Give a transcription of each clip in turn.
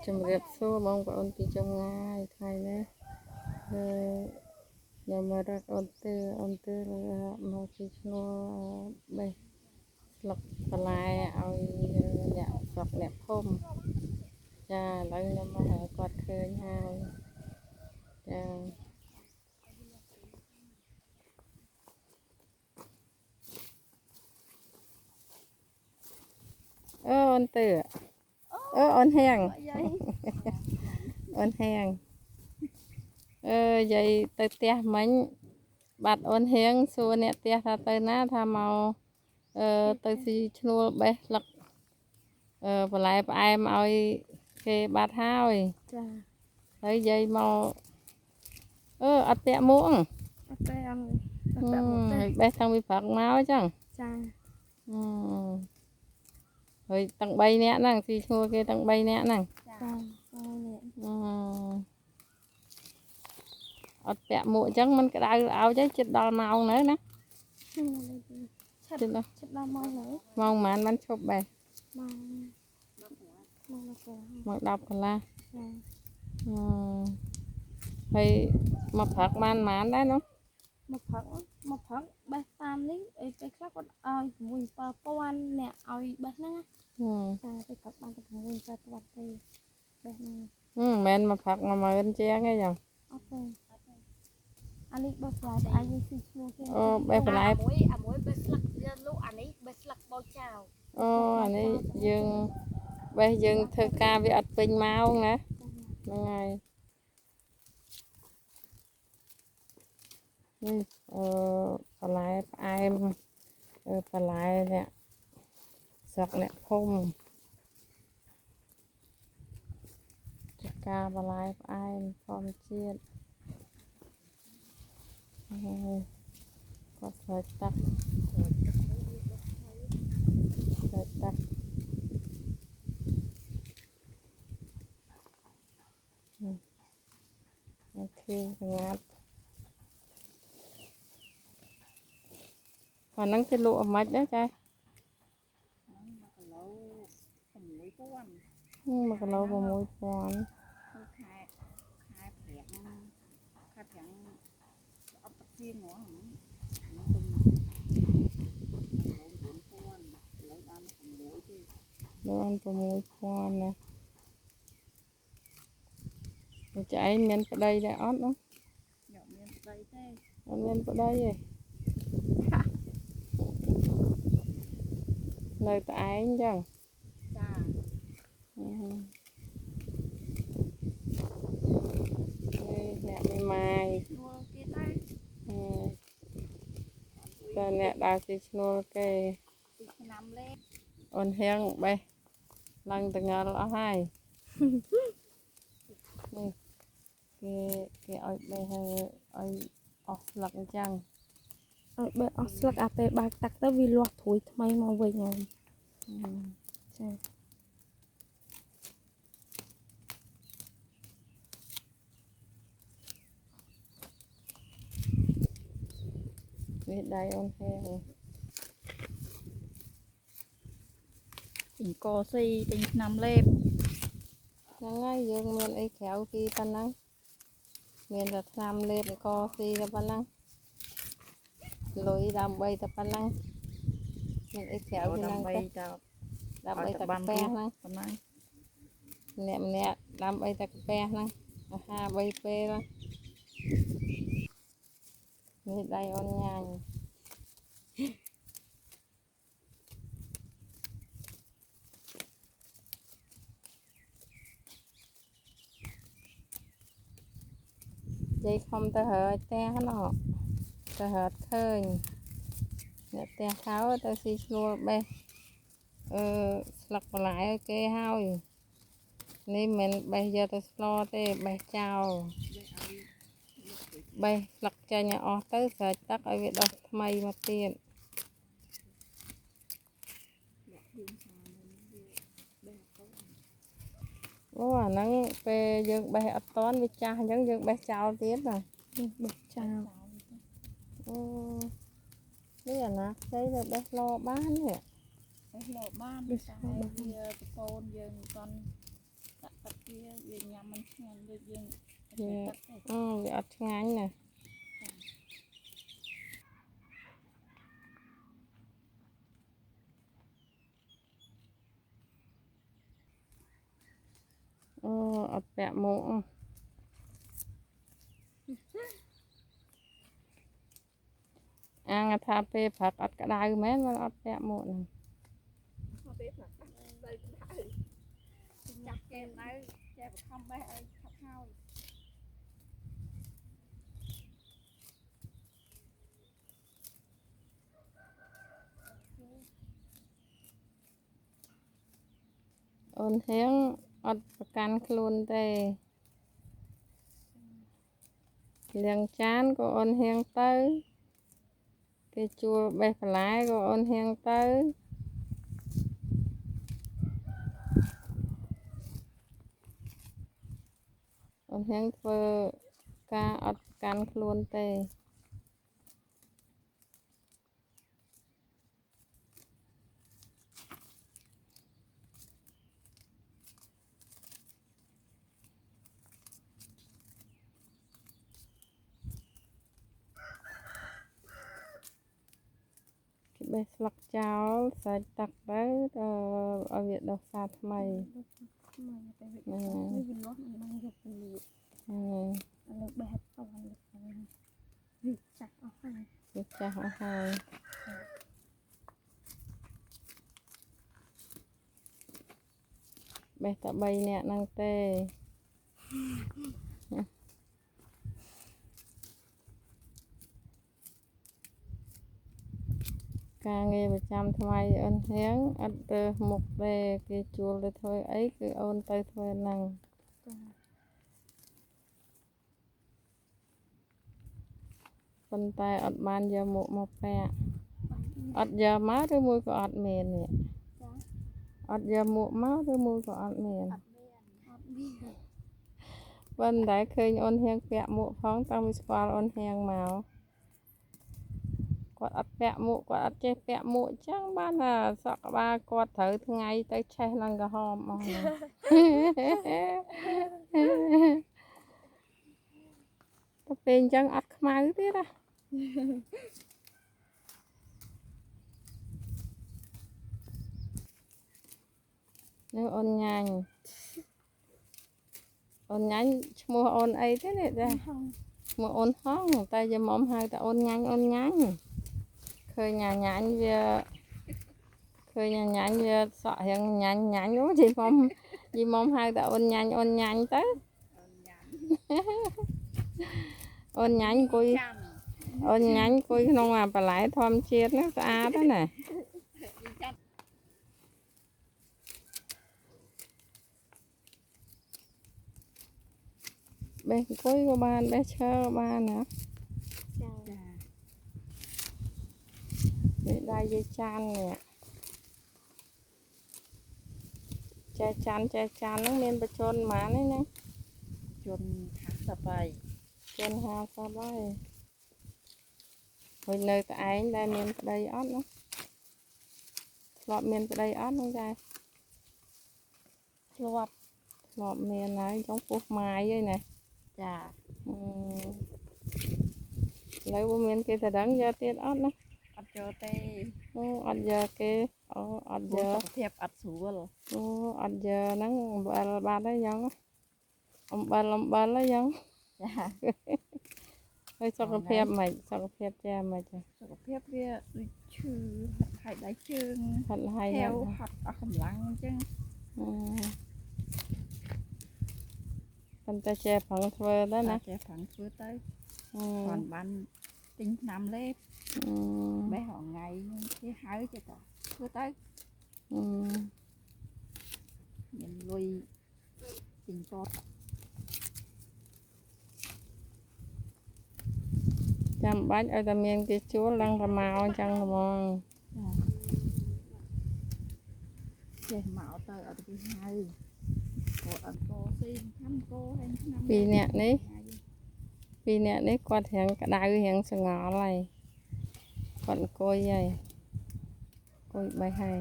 chấm riệp xô mong bọn tí trong ngày thay nè nhà mà ra ôn tư là mà tí nó đây lọc và lại ao nhà sọc nẹp hôm cha lấy nhà mà quạt khơi nhau cha ôn tư ôn hèn ôn hèn vậy tới tia mình bắt ôn hèn xua nè tia ta tới ná tha màu tới si chua bé lật và lại em ơi cái bát hao thấy dây màu ắt tẹ muỗng bé thằng bị phạt máu chẳng rồi tặng bay nè năng si chua cái tặng bay nè năng ắt tẹ muỗng chẳng mình cái đau áo chứ chết đau màu nữa nè chết đau màu mà anh chụp bài mặc đọc là thì mà phật man đấy nó một phật ba tam lý cái khác còn mùi po ăn nè bớt nữa cái phật ban cái mùi pa po ăn đây men mà phật mà bên che nghe chẳng anh đi bớt lại anh đi xịt mua cái bé phải lại mỗi bớt lắc lúc anh ấy bớt lắc bao chào anh ấy dừng bây dừng thơ ca với ắt bình mau nè ngày phải lại em phải lại nè sọc nè không ca phải lại em phong chiết có sợi tắc khi ngát còn nắng cái lụa mạch đó trai mà cái lâu vào môi con đồ ăn vào môi con nè chạy miền vào đây để ót đó miền vào đây rồi lời tại anh chẳng nè đi mai rồi nè đào xí nô cái ôn heo bay lần từ ngờ lo hai cái ơi bay hơi ơi lật chăng bởi lắc à pe ba tắc tới vì loạt thối thay màu về nhau biết đây ôn heo tỉnh co si tỉnh nằm lên nắng ngay dương miền ấy khéo khi ta nắng miền là nam lên co si ta nắng lối đam bay ta nắng miền ấy khéo khi nắng đam bay ta pe nắng nè đam bay ta pe nắng ha bay pe đó như đây ôn nhang dây không ta hở te nó ta hở khơi nè te tháo ta xí xua bê lọc lại ok hao nên mình bây giờ ta lo te bài chào bài lọc cho nhà tới sợi tắc ở việt đông mây mà tiền wow nắng về dương bài ở toán với cha giống dương bài chào tiếp rồi chào bây giờ nè thấy được bài lo bán nè lo bán phôn dương con ទឹកវាញ៉ាំមិនឆ្ងាញ់ដូចយើង វាអត់ឆ្ងាញ់ណាអត់ពាក់មួកអាងថាពេលព្រឹកអត់ក្តៅមែនមិនអត់ពាក់មួកហ្នឹង ពេលព្រឹកទៅចាប់គេនៅចេះបខំបេះឲ្យឆាប់ហើយអូនហៀងអត់ប្រកាន់ខ្លួនទេលាងចានក៏អូនហៀងទៅគេជួលបេះបន្លែក៏អូនហៀងទៅអូនហៀងធ្វើការអត់ប្រកាន់ខ្លួនទេបេះស្លឹកចោលសាច់ទឹកទៅឲ្យវាដុះសាថ្មីទៅវាលាស់មិនបានយកទៅលក់ឥឡូវបេះតន់វាចាស់អស់ហើយវាចាស់អស់ហើយបេះតែ3នាក់ហ្នឹងទេការងារប្រចាំថ្មីអូនហៀងអត់ទៅមុខទេគេជួលទៅធ្វើអីគឺអូនទៅធ្វើហ្នឹងប៉ុន្តែអត់បានយកមួកមកពាក់អត់យកមកឬមួយក៏អត់មាននេះអត់យកមួកមកឬមួយក៏អត់មានប៉ុន្តែឃើញអូនហៀងពាក់មួកផងតាំងពីស្គាល់អូនហៀងមកគាត់អត់ពាក់មួកគាត់អត់ចេះពាក់មួកចឹងបានថាសក់ក្បាលគាត់ត្រូវថ្ងៃទៅឆេះឡើងក្រហមអស់ទៅពេលអញ្ចឹងអត់ខ្មៅទៀតណានេះអូនញ៉ាញ់ឈ្មោះអូនអីទេនេះចាឈ្មោះអូនហងតែយមុំហៅតែអូនញ៉ាញ់ឃើញញ៉ាញ់វាសក់រៀងញ៉ាញ់អូយមុំហៅតែអូនញ៉ាញ់ទៅអូនញ៉ាញ់អង្គុយក្នុងអាបន្លែធម្មជាតិហ្នឹងស្អាតណាស់បេះអង្គុយក៏បានបេះឈើក៏បានណានេះដៃយាយចាន់នេះចេះចាន់ហ្នឹងមានបច្ចុប្បន្នប៉ុន្មាននេះណាជន50ហើយហើយនៅតែឯងដែលមានប្តីអត់ណាធ្លាប់មានប្តីអត់ហ្នឹងចាធ្លាប់មានហើយចង់ពោះម៉ាយហើយណាចាឥឡូវបើមានគេទៅដឹងយកទៀតអត់ណាអត់យកទេអត់យកគេអត់យកសុខភាពអត់ស្រួលអត់យកហ្នឹងអំបិលបាត់ហើយយ៉ាងអំបិលហើយយ៉ាងចាហើយសុខភាពមិនសុខភាពចាមិនចាសុខភាពវាដូចឈឺហើយដៃជើងហត់ហើយហត់អស់កម្លាំងអញ្ចឹងប៉ុន្តែចេះប្រឹងធ្វើទៅណាចេះប្រឹងធ្វើទៅគាត់បានទិញថ្នាំលេបបេះរងថ្ងៃគេហៅចេះតែធ្វើទៅមានលុយទិញកតចាំបាច់ឲ្យតែមានគេជួលឡើងតែមកអញ្ចឹងហ្មងចេះមកទៅអត់គេហៅគាត់អត់កស៊ីឆ្នាំកហើយឆ្នាំពីរនាក់នេះគាត់រៀងក្តៅរៀងស្ងល់ហើយគាត់អង្គុយហើយអង្គុយបេះហើយ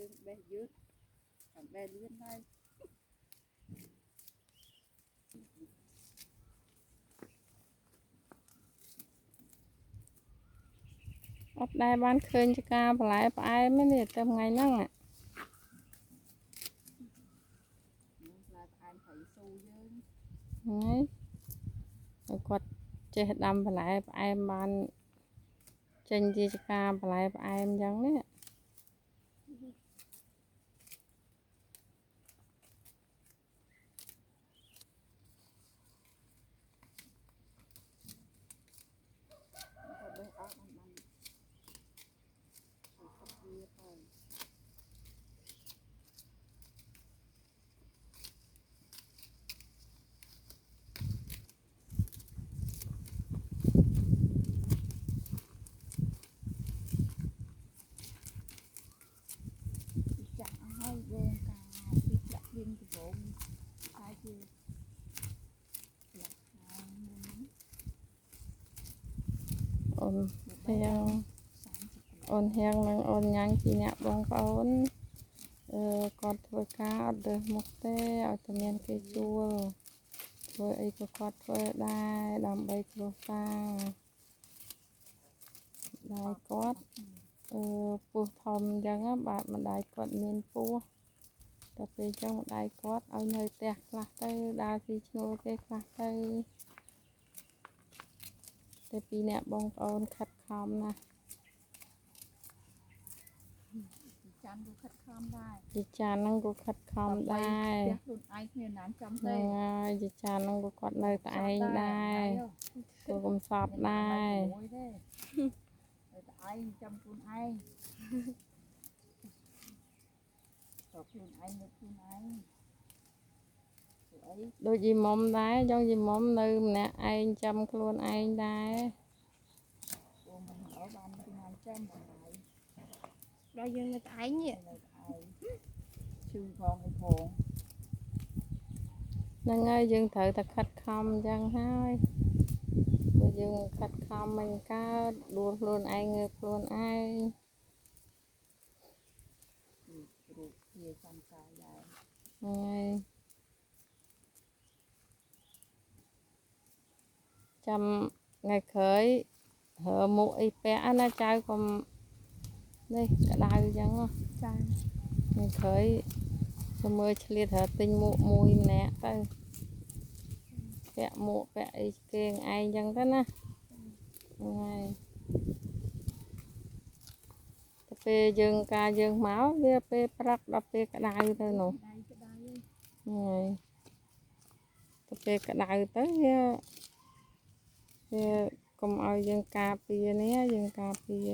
យើងបេះយឺតcòn bè liên đây អត់ដែលបានឃើញចការបន្លែផ្អែមទេតែថ្ងៃហ្នឹង ផ្លែផ្អែមត្រីស៊ូយើង ហ្នឹងហើយគាត់ចេះដាំបន្លែផ្អែមបានចេញជាចការបន្លែផ្អែមអញ្ចឹងនេះ hai về cả biết đặt riêng từ bộ hai chiều ôn heo ôn heoនឹងអូនញ៉ាំងជាអ្នកបងប្អូនគាត់ធ្វើការអត់រើសមុខទេឲ្យតែមានគេជួលធ្វើអីក៏គាត់ធ្វើដែរដើម្បីគ្រួសារដែរគាត់ពោះធំអញ្ចឹងបាទម្ដាយគាត់មានពោះតែពេលអញ្ចឹងម្ដាយគាត់ឲ្យនៅផ្ទះខ្លះទៅដើរទីឈ្នួលគេខ្លះទៅតែពីអ្នកបងប្អូនខិតខំណាស់ ចានក៏ខិតខំដែរ ជាចានហ្នឹងក៏ខិតខំដែរ ខ្លួនឯងគ្នាណានចាំ ហ្នឹង ទេ ហើយជាចានហ្នឹងក៏គាត់នៅតែឯងដែរក៏កំសត់ដែរ មួយទេតែឯងចាំខ្លួនឯងតខ្លួនឯងនៅខ្លួនឯងអី ដូចយីមុំដែរចង់យីមុំនៅម្នាក់ឯងចាំខ្លួនឯងដែរ បងមិនអត់បានខ្លួនឯងចាំបងឯង ដល់យើងនៅតែឯងនេះ នៅឯងឈឺផងអីផង ហ្នឹងហើយយើងត្រូវតែខិតខំអញ្ចឹងហើយបើយើងខិតខំមិនកើតដួលខ្លួនឯងងើបខ្លួនឯង រូបជាចាំកាយដែរ ហ្នឹងហើយចាំថ្ងៃក្រោយហើមុខអីពាក់ណាចៅកុំនេះក្តៅអញ្ចឹង ចា ថ្ងៃក្រោយទៅមើលឆ្លៀតរកទិញមួកមួយម្នាក់ទៅពាក់មួកពាក់អីគេឯងអញ្ចឹងទៅណាហ្នឹងហើយទៅពេលយើងការយើងមកវាពេលព្រឹកដល់ពេលក្តៅទៅនោះ ដៃក្តៅ ហ្នឹងហើយទៅពេលក្តៅទៅវាកុំឲ្យយើងការពារនេះយើងការពារ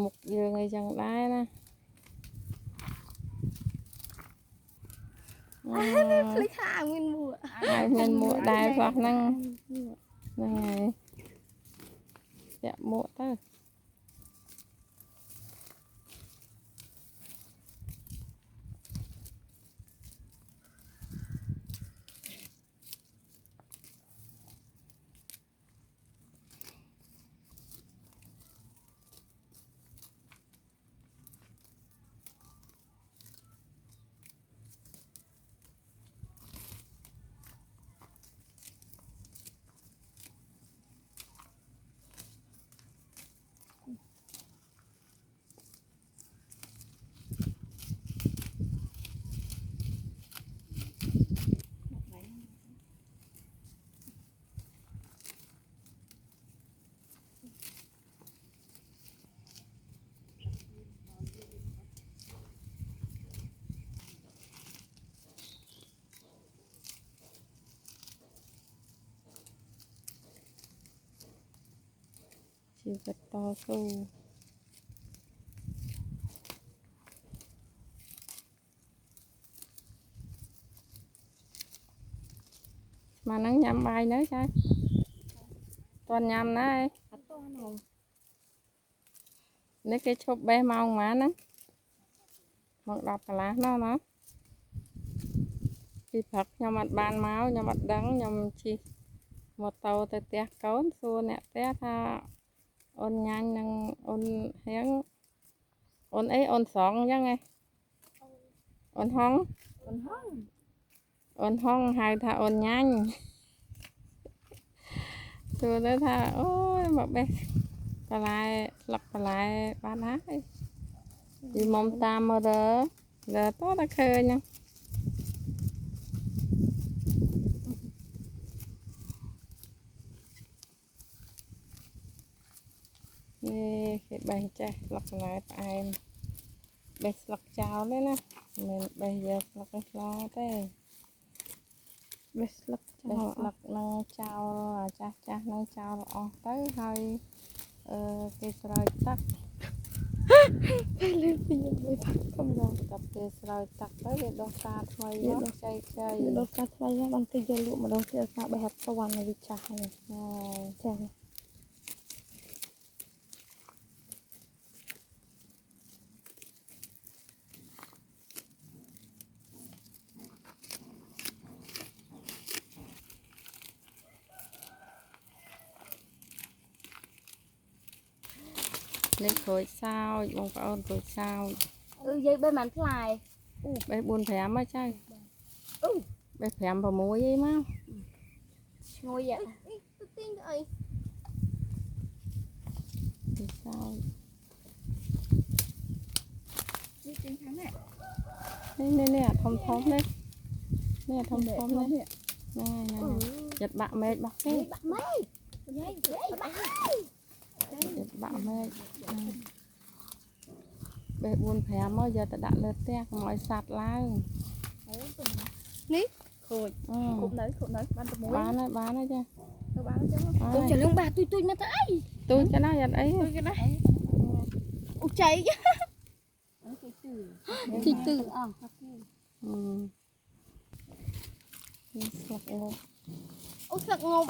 មុខយើងអីចឹងដែរណា ភ្លេចថាមានមួក ហើយមានមួកដែរខ្លះហ្នឹងហ្នឹងហើយពាក់មួកទៅ ជីវិតតស៊ូមកហ្នឹងញ៉ាំបាយនៅចាតន់ញ៉ាំណាឯង អត់តោះនោះ នេះគេឈប់បេះម៉ោងប៉ុន្មានហ្នឹងម៉ោង 10 កន្លះនោះណាពីព្រឹកខ្ញុំអត់បានមកខ្ញុំអត់ដឹងខ្ញុំជិះម៉ូតូទៅផ្ទះកូនសួរអ្នកផ្ទះថាអូនញ៉ាញ់នឹងអូនហៀង ôn ấy ôn sóng nhá nghe ôn hong ôn hong hai tha ôn nhanh tôi nói tha ôi mà bé bà lại lọc bà lại bán hát đi đi mong tam mà đỡ đỡ tốt đã khơi nha nè cái bài chơi lọc lại ai bài lọc cháo đấy nè mình bây giờ lọc cái lo thế bài lọc năng cháo là cha cha năng cháo là tới hơi cái sợi tắc lên thì những người thật không rồi tập cái sợi tắc tới để đốt ta thôi nó chơi chơi đôi cá thay nhá bằng tay dây lụa mà đôi kia sao bài học sâu hoàn này bị chả này chả này lấy khối sao bông phải ôn khối sao dây bên màn fly bé buồn phèm á chơi bé phèm vào muối ấy má ngồi vậy tiên ơi thì sao nè nè thom thom đấy nè thom thom đấy nè nè giật bạn mệt bác ấy giật bạn mệt bé buồn phèm á giờ ta đã lợt tét mọi sạt lang ní khôi khúc đấy bán tôm muối bán đấy chứ tôi bán chứ tôi trả lương bà tôi nó thấy tôi cho nó giật ấy tôi cái đấy cháy thì từ sạc ngô sạc ngộm